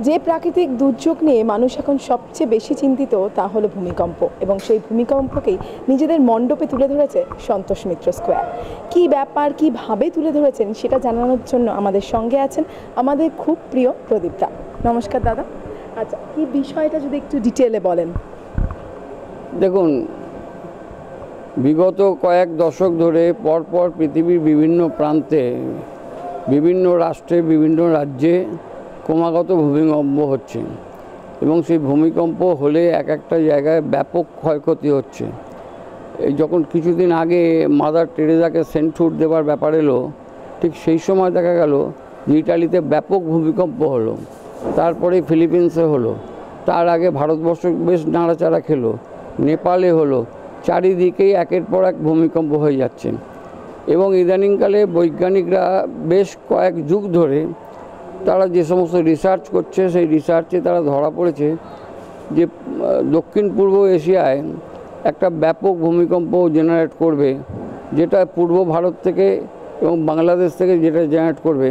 যে প্রাকৃতিক দুর্যোগ নিয়ে মানুষ এখন সবচেয়ে বেশি চিন্তিত তা হলো ভূমিকম্প, এবং সেই ভূমিকম্পকেই নিজেদের মণ্ডপে তুলে ধরেছে সন্তোষ মিত্র স্কোয়ার। কী ব্যাপার, কীভাবে তুলে ধরেছেন সেটা জানানোর জন্য আমাদের সঙ্গে আছেন আমাদের খুব প্রিয় প্রদীপ দা। নমস্কার দাদা। আচ্ছা, কি বিষয়টা যদি একটু ডিটেলে বলেন। দেখুন, বিগত কয়েক দশক ধরে পরপর পৃথিবীর বিভিন্ন প্রান্তে, বিভিন্ন রাষ্ট্রে, বিভিন্ন রাজ্যে ক্রমাগত ভূমিকম্প হচ্ছে, এবং সেই ভূমিকম্প হলে এক একটা জায়গায় ব্যাপক ক্ষয়ক্ষতি হচ্ছে। এই যখন কিছুদিন আগে মাদার টেরেজাকে সেন্টহুড দেওয়ার ব্যাপার এলো, ঠিক সেই সময় দেখা গেল যে ইটালিতে ব্যাপক ভূমিকম্প হলো, তারপরে ফিলিপিন্সে হলো, তার আগে ভারতবর্ষ বেশ নাড়াচাড়া খেলো, নেপালে হলো। চারিদিকেই একের পর এক ভূমিকম্প হয়ে যাচ্ছে, এবং ইদানিংকালে বৈজ্ঞানিকরা বেশ কয়েক যুগ ধরে তারা যে সমস্ত রিসার্চ করছে, সেই রিসার্চে তারা ধরা পড়েছে যে দক্ষিণ পূর্ব এশিয়ায় একটা ব্যাপক ভূমিকম্প জেনারেট করবে, যেটা পূর্ব ভারত থেকে এবং বাংলাদেশ থেকে যেটা জেনারেট করবে,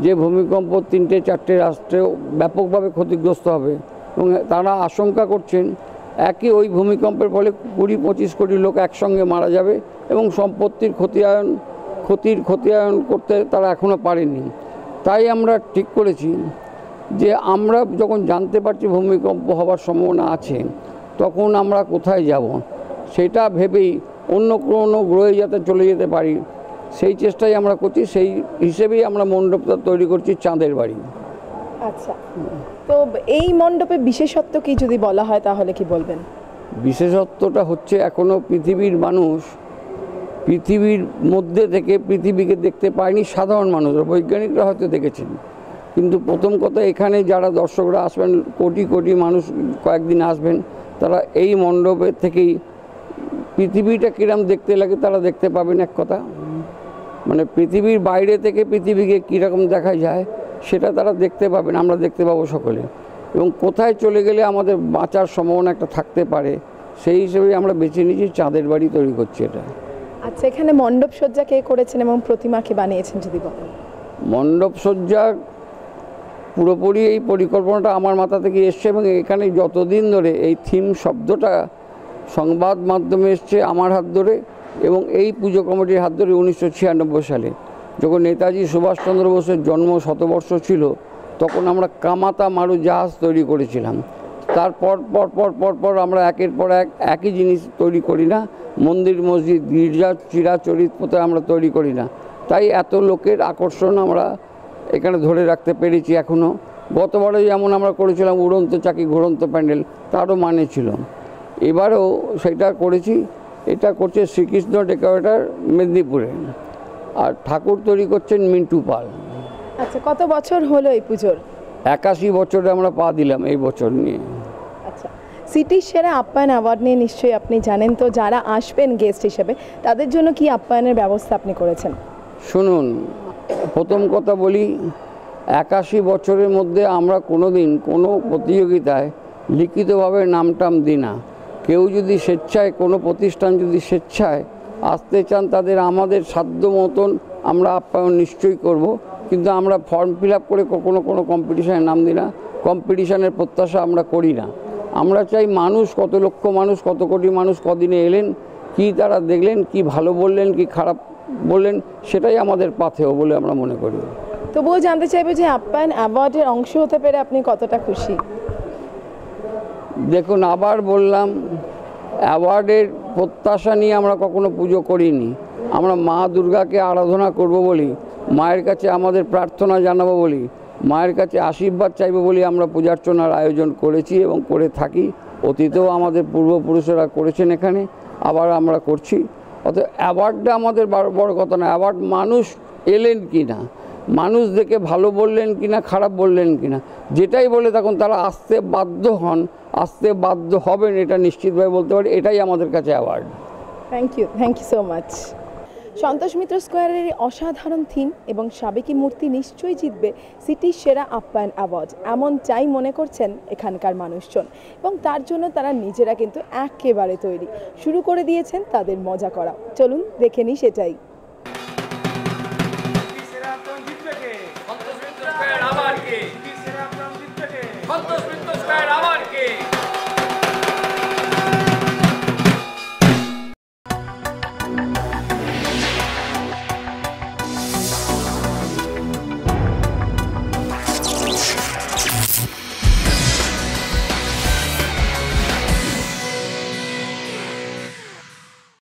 যে ভূমিকম্প 3-4টে রাষ্ট্রেও ব্যাপকভাবে ক্ষতিগ্রস্ত হবে। এবং তারা আশঙ্কা করছেন একই ওই ভূমিকম্পের ফলে 20-25 কোটি লোক একসঙ্গে মারা যাবে, এবং সম্পত্তির ক্ষতিয়ায়ন করতে তারা এখনও পারেনি। তাই আমরা ঠিক করেছি যে আমরা যখন জানতে পারছি ভূমিকম্প হওয়ার সম্ভাবনা আছে, তখন আমরা কোথায় যাব সেটা ভেবেই অন্য কোনো গ্রহে যাতে চলে যেতে পারি, সেই চেষ্টাই আমরা করছি। সেই হিসেবেই আমরা মণ্ডপটা তৈরি করছি চাঁদের বাড়ি। আচ্ছা, তো এই মণ্ডপে বিশেষত্ব কি যদি বলা হয় তাহলে কি বলবেন? বিশেষত্বটা হচ্ছে এখনও পৃথিবীর মানুষ পৃথিবীর মধ্যে থেকে পৃথিবীকে দেখতে পায়নি। সাধারণ মানুষরা, বৈজ্ঞানিকরা হয়তো দেখেছেন, কিন্তু প্রথম কথা এখানে যারা দর্শকরা আসবেন, কোটি কোটি মানুষ কয়েকদিন আসবেন, তারা এই মণ্ডপের থেকেই পৃথিবীটা কীরকম দেখতে লাগে তারা দেখতে পাবেন। এক কথা মানে পৃথিবীর বাইরে থেকে পৃথিবীকে কীরকম দেখা যায় সেটা তারা দেখতে পাবেন, আমরা দেখতে পাবো সকলে। এবং কোথায় চলে গেলে আমাদের বাঁচার সম্ভাবনা একটা থাকতে পারে, সেই হিসেবেই আমরা বেছে নিয়েছি চাঁদের বাড়ি তৈরি করছি এটা। আচ্ছা, এখানে মণ্ডপ সজ্জা কে করেছেন এবং প্রতিমা কে বানিয়েছেন যদি বলেন? মণ্ডপ সজ্জা পুরোপুরি এই পরিকল্পনাটা আমার মাথা থেকে এসছে, এবং এখানে যতদিন ধরে এই থিম শব্দটা সংবাদ মাধ্যমে এসছে আমার হাত ধরে, এবং এই পুজো কমিটির হাত ধরে 1996 সালে যখন নেতাজি সুভাষচন্দ্র বোসের জন্ম শতবর্ষ ছিল, তখন আমরা কামাতা মারু জাহাজ তৈরি করেছিলাম। তারপর পর আমরা একের পর একই জিনিস তৈরি করি না। মন্দির, মসজিদ, গির্জা, চিরাচরিত পথে আমরা তৈরি করি না। তাই এত লোকের আকর্ষণ আমরা এখানে ধরে রাখতে পেরেছি এখনও। গতবারে যেমন আমরা করেছিলাম উড়ন্ত চাকি, ঘুরন্ত প্যান্ডেল, তারও মানে ছিল। এবারেও সেটা করেছি। এটা করছে শ্রীকৃষ্ণ ডেকোরেটর, মেদিনীপুরে, আর ঠাকুর তৈরি করছেন মিন্টু পাল। আচ্ছা, কত বছর হলো এই পুজোর? 81 বছরে আমরা পা দিলাম এই বছর নিয়ে। আচ্ছা, সিটির সেরা আপ্যায়ন অ্যাওয়ার্ড নিয়ে নিশ্চয়ই আপনি জানেন, তো যারা আসবেন গেস্ট হিসেবে তাদের জন্য কি আপ্যায়নের ব্যবস্থা আপনি করেছেন? শুনুন, প্রথম কথা বলি, 81 বছরের মধ্যে আমরা কোনোদিন কোনো প্রতিযোগিতায় লিখিতভাবে নামটাম দিই না। কেউ যদি স্বেচ্ছায়, কোনো প্রতিষ্ঠান যদি স্বেচ্ছায় আসতে চান, তাদের আমাদের সাধ্য মতন আমরা আপ্যায়ন নিশ্চয়ই করব, কিন্তু আমরা ফর্ম ফিল আপ করে কখনো কোনো কম্পিটিশানে নাম দিই না। কম্পিটিশানের প্রত্যাশা আমরা করি না। আমরা চাই মানুষ, কত লক্ষ মানুষ, কত কোটি মানুষ কদিনে এলেন, কি তারা দেখলেন, কি ভালো বললেন, কি খারাপ বললেন, সেটাই আমাদের পাথেয় বলে আমরা মনে করি। তবুও জানতে চাইবো যে আপ্যায়ন অ্যাওয়ার্ডের অংশ হতে পেরে আপনি কতটা খুশি? দেখুন, আবার বললাম, অ্যাওয়ার্ডের প্রত্যাশা নিয়ে আমরা কখনো পুজো করিনি। আমরা মা দুর্গাকে আরাধনা করব বলি, মায়ের কাছে আমাদের প্রার্থনা জানাবো বলি, মায়ের কাছে আশীর্বাদ চাইবো বলি আমরা পূজার্চনার আয়োজন করেছি এবং করে থাকি। অতীতেও আমাদের পূর্বপুরুষেরা করেছেন এখানে, আবার আমরা করছি। অর্থাৎ অ্যাওয়ার্ডটা আমাদের বড় কথা না, অ্যাওয়ার্ড মানুষ এলেন কি না, মানুষ দেখে ভালো বললেন কি না, খারাপ বললেন কি না, যেটাই বলে তখন তারা আসতে বাধ্য হন, আসতে বাধ্য হবেন, এটা নিশ্চিতভাবে বলতে পারি। এটাই আমাদের কাছে award. Thank you so much. Santosh Mitra স্কোয়ারের অসাধারণ থিম এবং সাবেকি মূর্তি নিশ্চয়ই জিতবে সিটির সেরা আপ্যায়ন অ্যাওয়ার্ড, এমন চাই মনে করছেন এখানকার মানুষজন, এবং তার জন্য তারা নিজেরা কিন্তু একেবারে তৈরি, শুরু করে দিয়েছেন তাদের মজা করা। চলুন দেখে নিই সেটাই।